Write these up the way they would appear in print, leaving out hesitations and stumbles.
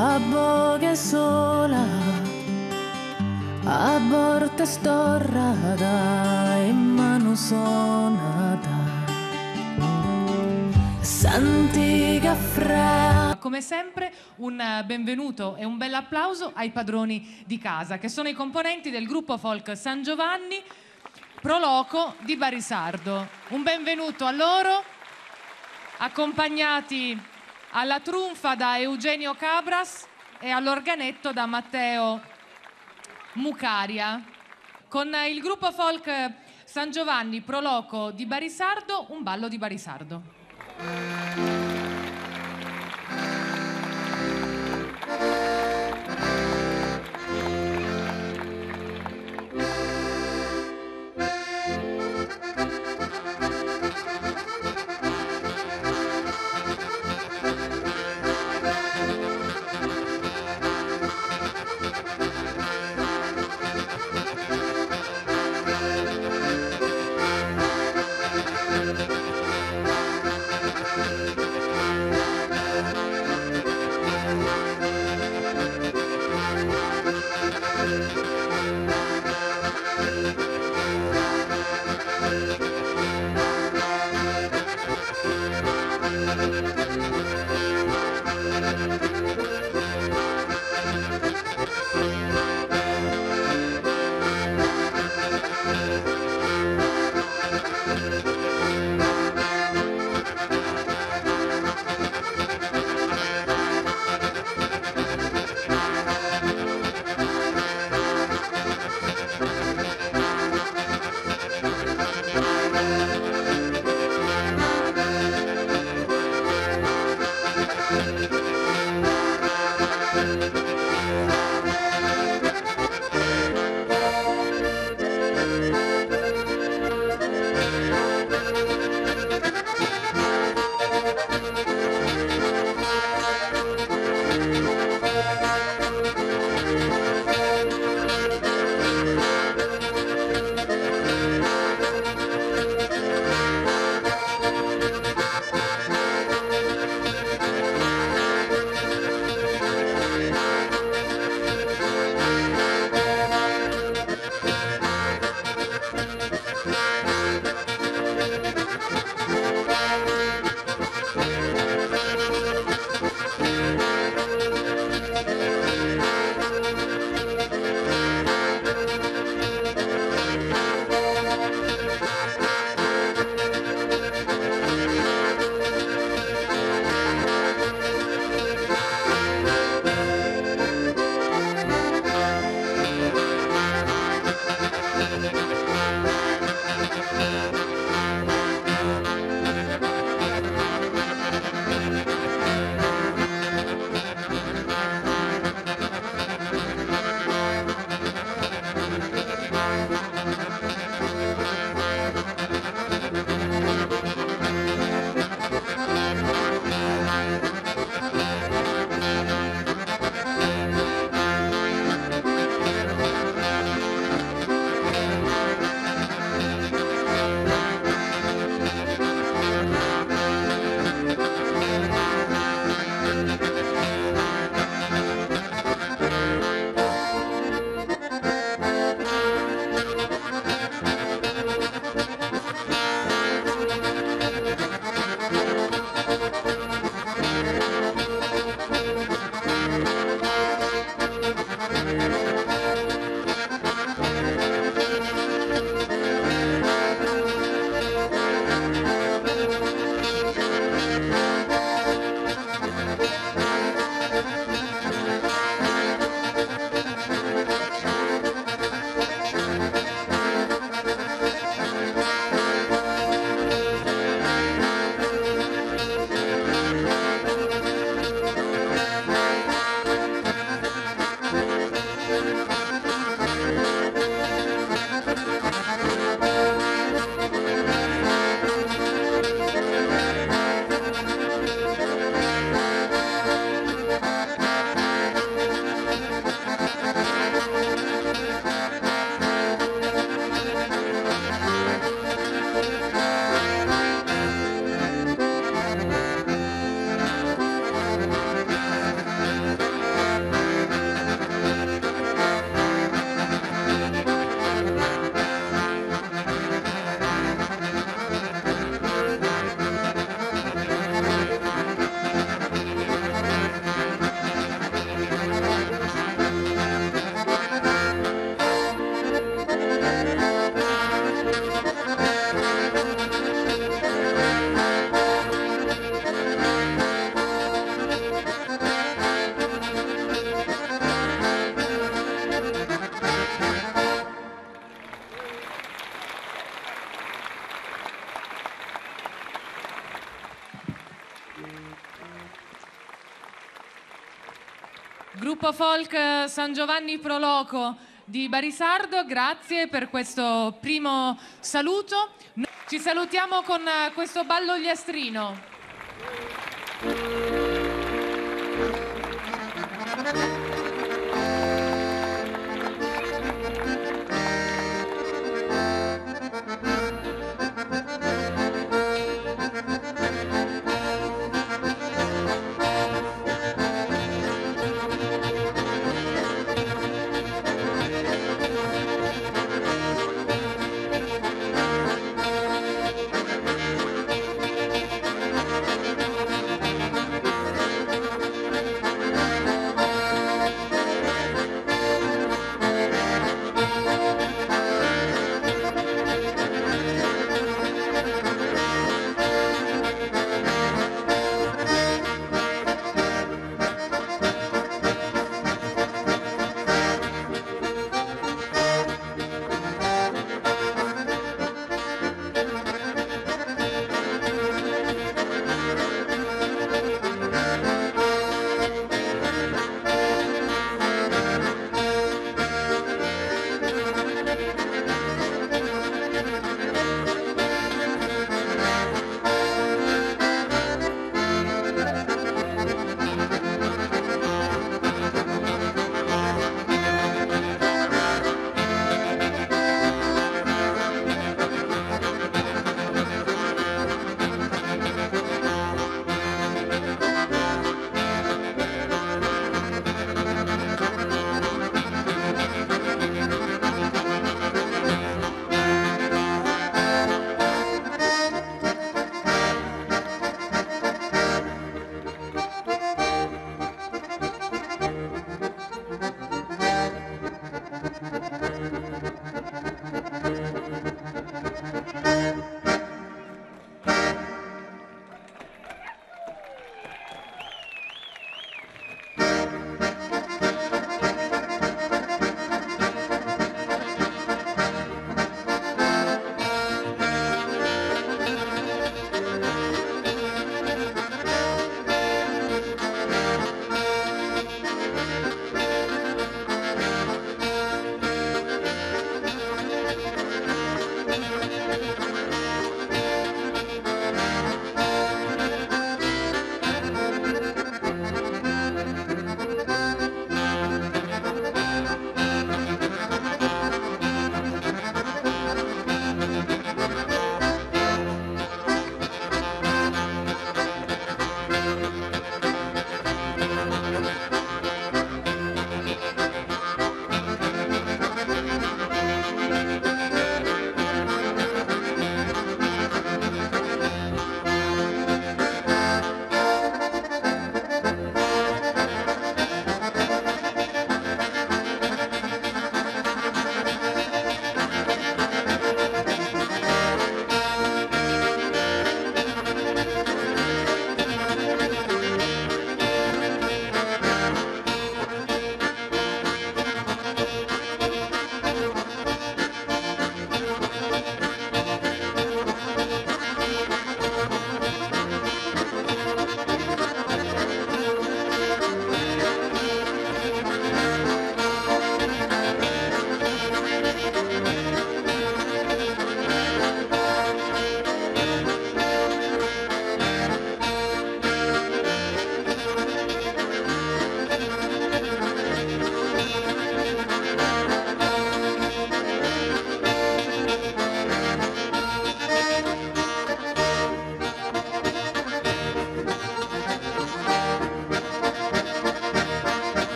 a boga sola, a borta storrada e mano sonata, s'antica fra. Come sempre un benvenuto e un bel applauso ai padroni di casa, che sono i componenti del gruppo folk San Giovanni Pro Loco di Barisardo. Un benvenuto a loro, accompagnati alla trunfa da Eugenio Cabras e all'organetto da Matteo Mucaria. Con il gruppo folk San Giovanni Pro Loco di Barisardo, un ballo di Barisardo. Gruppo folk San Giovanni Pro Loco di Barisardo, grazie per questo primo saluto. Ci salutiamo con questo ballogliastrino.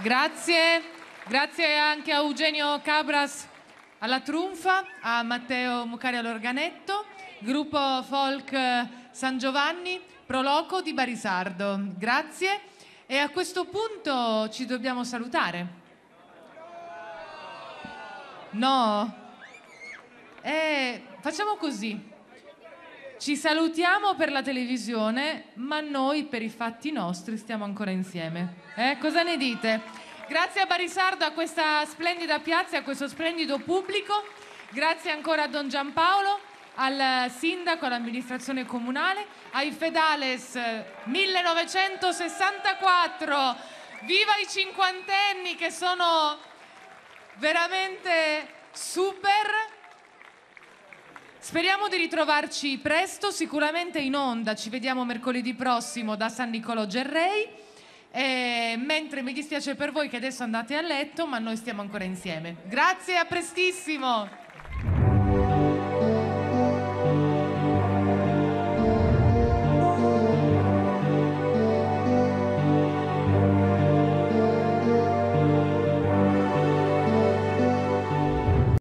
Grazie anche a Eugenio Cabras alla trunfa, a Matteo Mucari all'organetto, gruppo folk San Giovanni, Proloco di Barisardo. Grazie. E a questo punto ci dobbiamo salutare. No? Facciamo così. Ci salutiamo per la televisione, ma noi per i fatti nostri stiamo ancora insieme. Cosa ne dite? Grazie a Barisardo, a questa splendida piazza, a questo splendido pubblico. Grazie ancora a Don Giampaolo, al sindaco, all'amministrazione comunale, ai Fedales 1964. Viva i cinquantenni che sono veramente super. Speriamo di ritrovarci presto, sicuramente in onda. Ci vediamo mercoledì prossimo da San Nicolò Gerrei. Mentre mi dispiace per voi che adesso andate a letto, ma noi stiamo ancora insieme. Grazie, a prestissimo!